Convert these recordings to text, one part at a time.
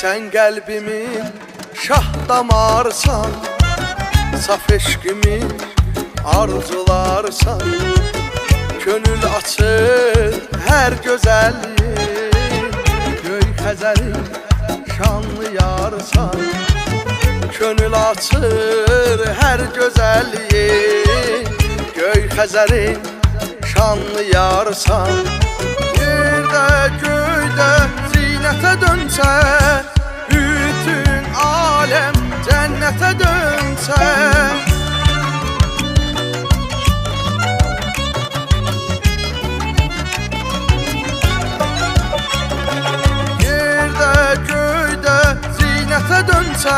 Sen kalbimin şah damarsan, saf eşkimi arzularsan, gönül açır her güzelliğin, göy Xəzərin şanlı yarsan, gönül açır her güzelliğin, göy Xəzərin şanlı yarsan. Yerdə göydə zinətə dönsə, bütün alem cennete dönsə, yerdə göydə zinətə dönsə,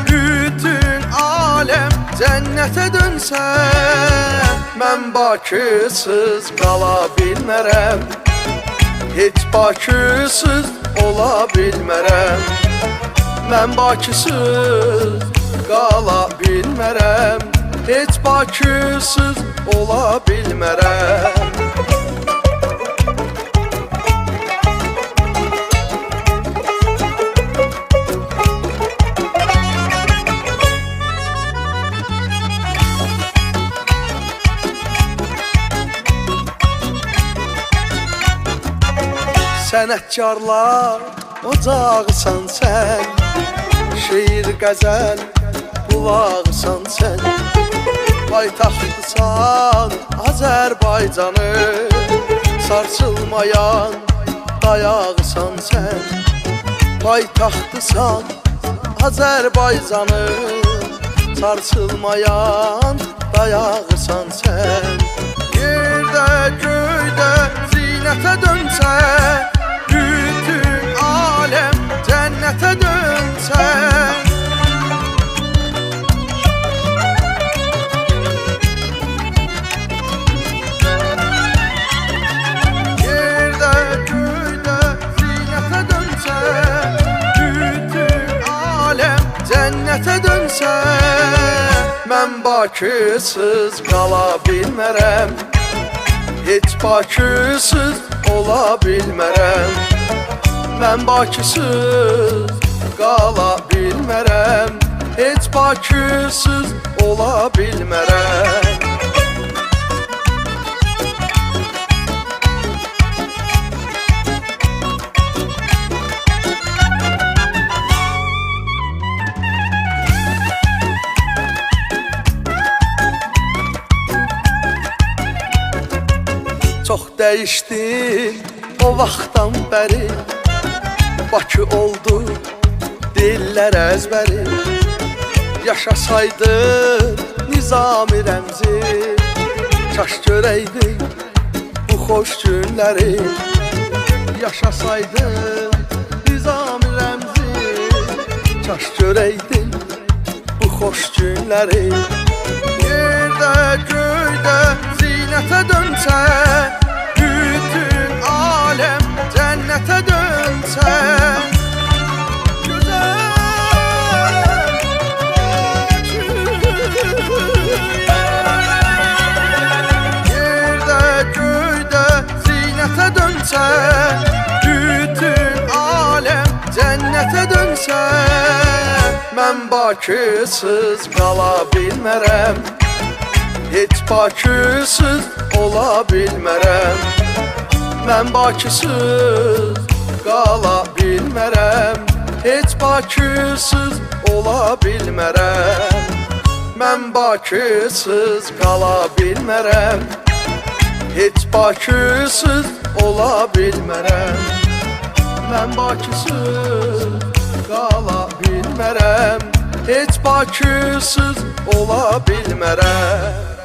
bütün alem cennete dönsə, mən Bakısız qala bilmərəm, heç Bakısız ola bilmərəm. Mən Bakısız qala bilmərəm, heç Bakısız ola bilmərəm. Sənətkarlar ocağısan sən, şeir qəzəl bulağısan sən, paytaxtsan Azərbaycanı, sarsılmayan dayağısan sən, paytaxtsan Azərbaycanı, sarsılmayan dayağısan sən. Yerdə göydə zinətə dönsə, bütün alem cennete dönsə, yerdə göydə zinətə dönsə, bütün alem cennete dönsə, mən Bakısız qala bilmərəm, heç Bakısız ola bilmərəm. Mən Bakısız qala bilmərəm, heç Bakısız ola bilmərəm. Çox dəyişdin o vaxtdan bəri, Bakı oldu dillər əzbəri. Yaşasaydın Nizami rəmzi, kaş görəydin bu xoş günləri. Yaşasaydın Nizami rəmzi, kaş görəydin bu xoş günləri. Yerdə göydə zinətə dönsə, bütün alem cennete dönsə, yerdə göydə zinətə dönsə, bütün alem cennete dönsə, mən Bakısız qala bilmərəm, heç Bakısız ola bilmərəm. Mən Bakısız qala bilmərəm, heç Bakısız ola bilmərəm. Mən Bakısız qala bilmərəm, heç Bakısız ola bilmərəm. Mən Bakısız qala bilmərəm, heç Bakısız ola bilmərəm.